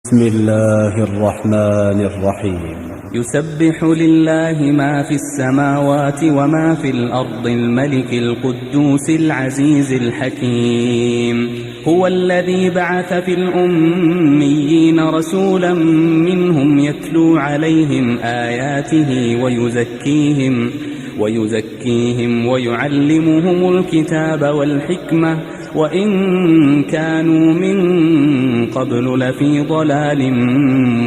بسم الله الرحمن الرحيم. يسبح لله ما في السماوات وما في الأرض الملك القدوس العزيز الحكيم. هو الذي بعث في الأميين رسولا منهم يتلو عليهم آياته ويزكيهم ويعلمهم الكتاب والحكمة وإن كانوا من قبل لفي ضلال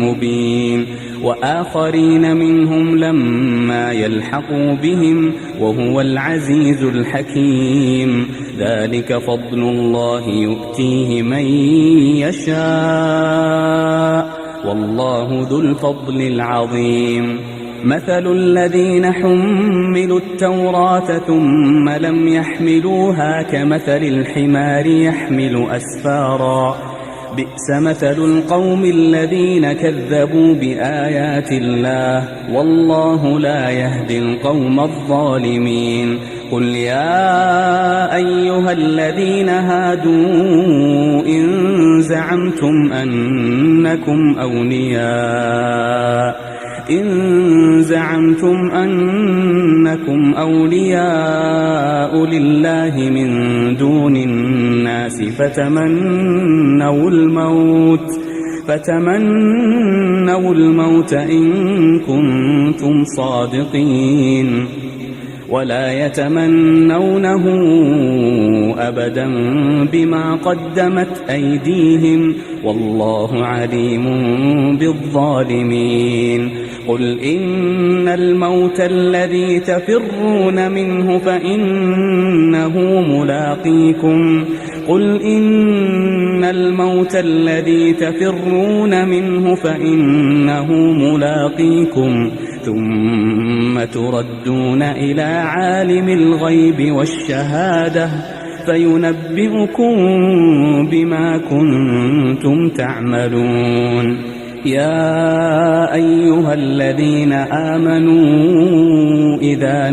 مبين. وآخرين منهم لما يلحقوا بهم وهو العزيز الحكيم. ذلك فضل الله يؤتيه من يشاء والله ذو الفضل العظيم. مثل الذين حملوا التوراة ثم لم يحملوها كمثل الحمار يحمل أسفارا بئس مثل القوم الذين كذبوا بآيات الله والله لا يهدي القوم الظالمين. قل يا أيها الذين هادوا إن زعمتم أنكم أولياء لله من دون الناس فتمنوا الموت إن كنتم صادقين ولا يتمنونه أبدا بما قدمت أيديهم والله عليم بالظالمين. قل إن الموت الذي تفرون منه فإنه ملاقيكم ثم تردون إلى عالم الغيب والشهادة فينبئكم بما كنتم تعملون. يا أيها الذين آمنوا إذا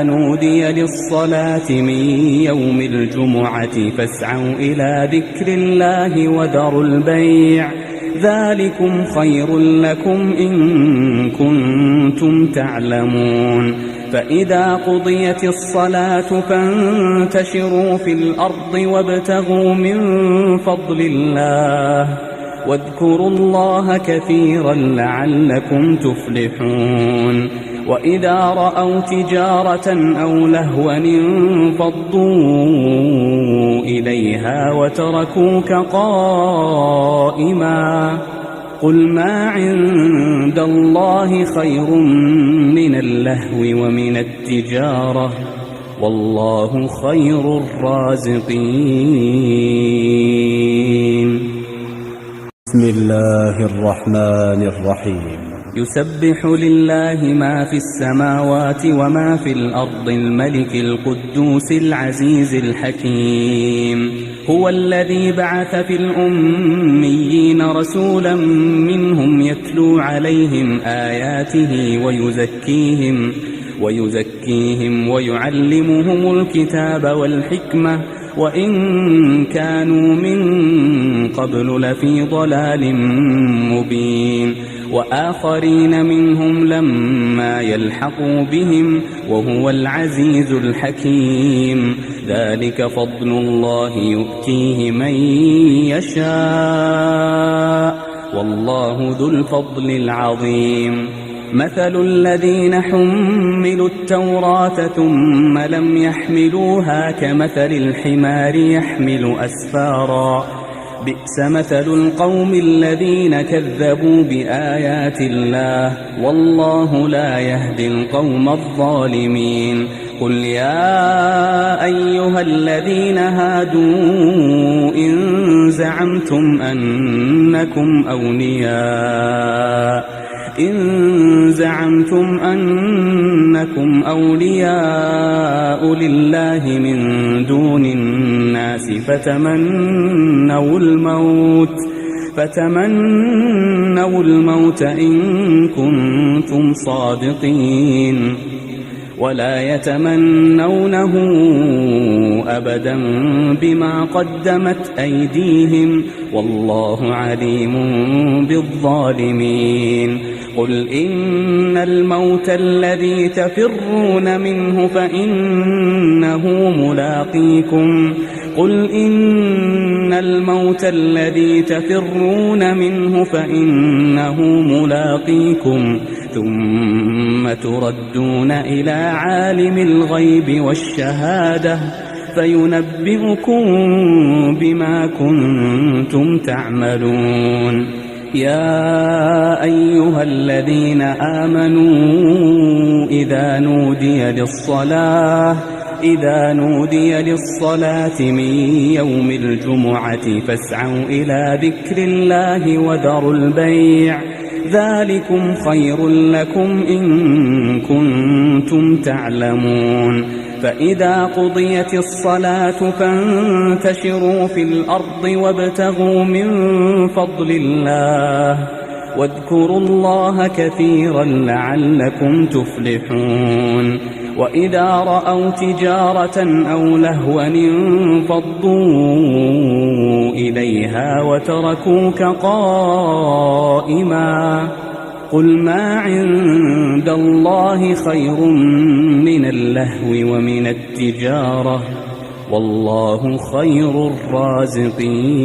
نودي للصلاة من يوم الجمعة فاسعوا إلى ذكر الله وذروا البيع ذلكم خير لكم إن كنتم تعلمون. فإذا قضيت الصلاة فانتشروا في الأرض وابتغوا من فضل الله واذكروا الله كثيرا لعلكم تفلحون. وإذا رأوا تجارة أو لهوا انفضوا إليها وتركوك قائما قل ما عند الله خير من اللهو ومن التجارة والله خير الرازقين. بسم الله الرحمن الرحيم. يسبح لله ما في السماوات وما في الأرض الملك القدوس العزيز الحكيم. هو الذي بعث في الأميين رسولا منهم يتلو عليهم آياته ويزكيهم ويعلمهم الكتاب والحكمة وإن كانوا من قبل لفي ضلال مبين. وآخرين منهم لما يلحقوا بهم وهو العزيز الحكيم. ذلك فضل الله يؤتيه من يشاء والله ذو الفضل العظيم. مثل الذين حملوا التوراة ثم لم يحملوها كمثل الحمار يحمل أسفارا بئس مثل القوم الذين كذبوا بآيات الله والله لا يهدي القوم الظالمين. قل يا أيها الذين هادوا إن زعمتم أنكم أولياء لله من دون الناس فتمنوا الموت إن كنتم صادقين ولا يتمنونه أبدا بما قدمت أيديهم والله عليم بالظالمين. قل إن الموت الذي تفرون منه فإنه ملاقيكم ثم تردون إلى عالم الغيب والشهادة فينبئكم بما كنتم تعملون. يا أيها الذين آمنوا إذا نودي للصلاة من يوم الجمعة فاسعوا إلى ذكر الله وذروا البيع ذلكم خير لكم إن كنتم تعلمون. فإذا قضيت الصلاة فانتشروا في الأرض وابتغوا من فضل الله واذكروا الله كثيرا لعلكم تفلحون. وإذا رأوا تجارة أو لهوا انفضوا إليها وتركوك قائما قل ما عند الله خير من اللهو ومن التجارة والله خير الرازقين.